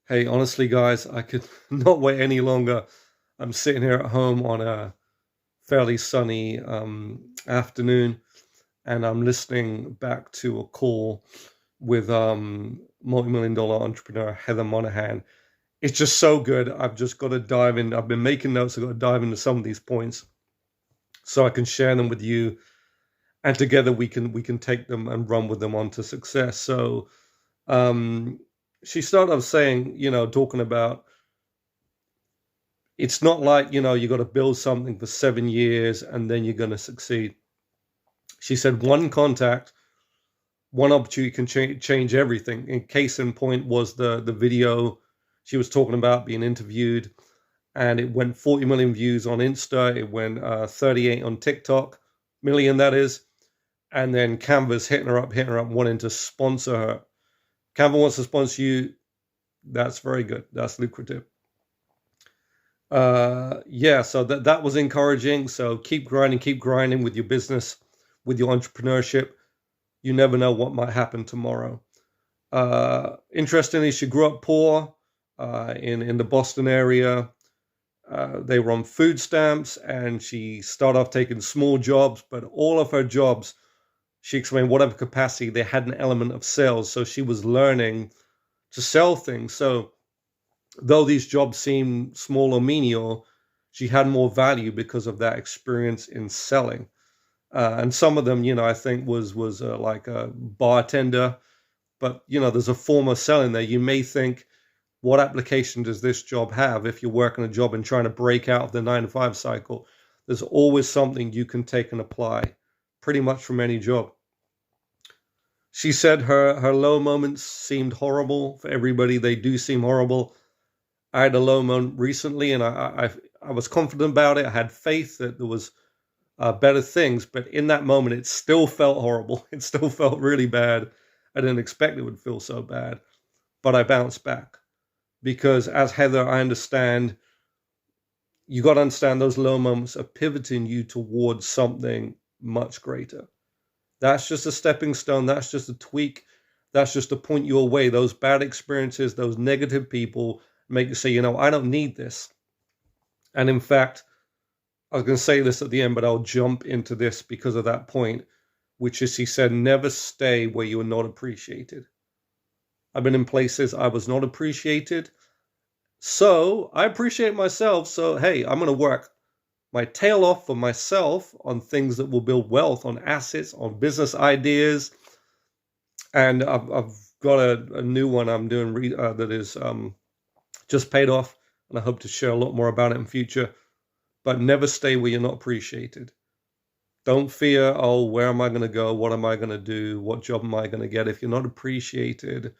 Hey, honestly, guys, I could not wait any longer. I'm sitting here at home on a fairly sunny afternoon, and I'm listening back to a call with multi-million dollar entrepreneur Heather Monahan. It's just so good. I've just got to dive in. I've been making notes. I've got to dive into some of these points so I can share them with you, and together we can take them and run with them on to success. So um, she started off saying, talking about it's not like, you got to build something for 7 years and then you're going to succeed. She said one contact, one opportunity can change everything. In case in point was the video she was talking about being interviewed, and it went 40 million views on Insta. It went 38 on TikTok, million that is. And then Canva's hitting her up, wanting to sponsor her. Canva wants to sponsor you. That's very good. That's lucrative. Yeah, so that was encouraging. So keep grinding with your business, with your entrepreneurship. You never know what might happen tomorrow. Interestingly, she grew up poor, in the Boston area. They were on food stamps, and she started off taking small jobs, but all of her jobs, she explained, whatever capacity, they had an element of sales. So she was learning to sell things. So though these jobs seem small or menial, she had more value because of that experience in selling. And some of them, I think was like a bartender, but there's a form of selling there. You may think, what application does this job have? If you're working a job and trying to break out of the 9 to 5 cycle, there's always something you can take and apply, pretty much from any job. She said her low moments seemed horrible for everybody. They do seem horrible. I had a low moment recently, and I was confident about it. I had faith that there was better things, but in that moment, it still felt horrible. It still felt really bad. I didn't expect it would feel so bad, but I bounced back because, as Heather, I understand you got to understand those low moments are pivoting you towards something much greater. That's just a stepping stone. That's just a tweak. That's just to point you away. Those bad experiences, those negative people make you say, I don't need this. And in fact, I was going to say this at the end, but I'll jump into this because of that point, which is, he said, never stay where you are not appreciated. I've been in places I was not appreciated. So I appreciate myself. So, hey, I'm going to work my tail off for myself on things that will build wealth, on assets, on business ideas. And I've got a new one I'm doing that is just paid off, and I hope to share a lot more about it in future. But never stay where you're not appreciated. Don't fear, oh, where am I going to go? What am I going to do? What job am I going to get? If you're not appreciated,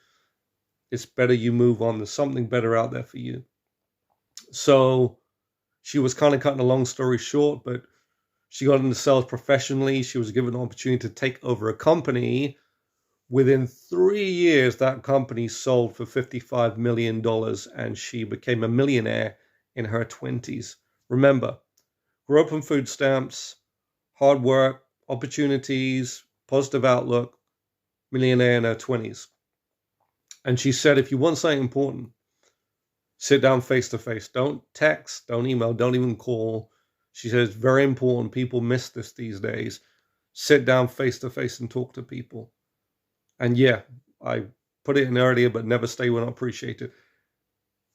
it's better you move on. There's something better out there for you. So she was kind of cutting a long story short, but she got into sales professionally. She was given an opportunity to take over a company. Within 3 years, that company sold for $55 million, and she became a millionaire in her 20s. Remember, grew up on food stamps, hard work, opportunities, positive outlook, millionaire in her 20s. And she said, if you want something important, sit down face to face. Don't text, don't email, don't even call. She says, very important. People miss this these days. Sit down face to face and talk to people. And yeah, I put it in earlier, but never stay when not appreciated.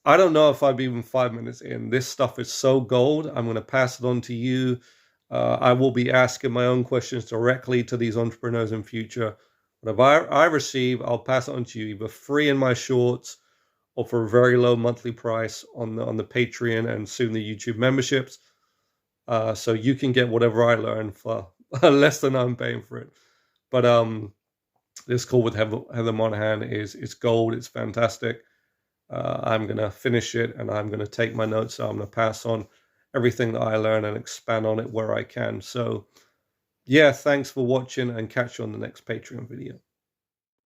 I don't know if I'm even 5 minutes in. This stuff is so gold. I'm going to pass it on to you. I will be asking my own questions directly to these entrepreneurs in future. Whatever I receive, I'll pass it on to you, either free in my shorts or for a very low monthly price on the Patreon and soon the YouTube memberships. So you can get whatever I learn for less than I'm paying for it. But this call with Heather Monahan is gold. It's fantastic. I'm going to finish it, and I'm going to take my notes. So I'm going to pass on everything that I learn and expand on it where I can. So yeah, thanks for watching, and catch you on the next Patreon video.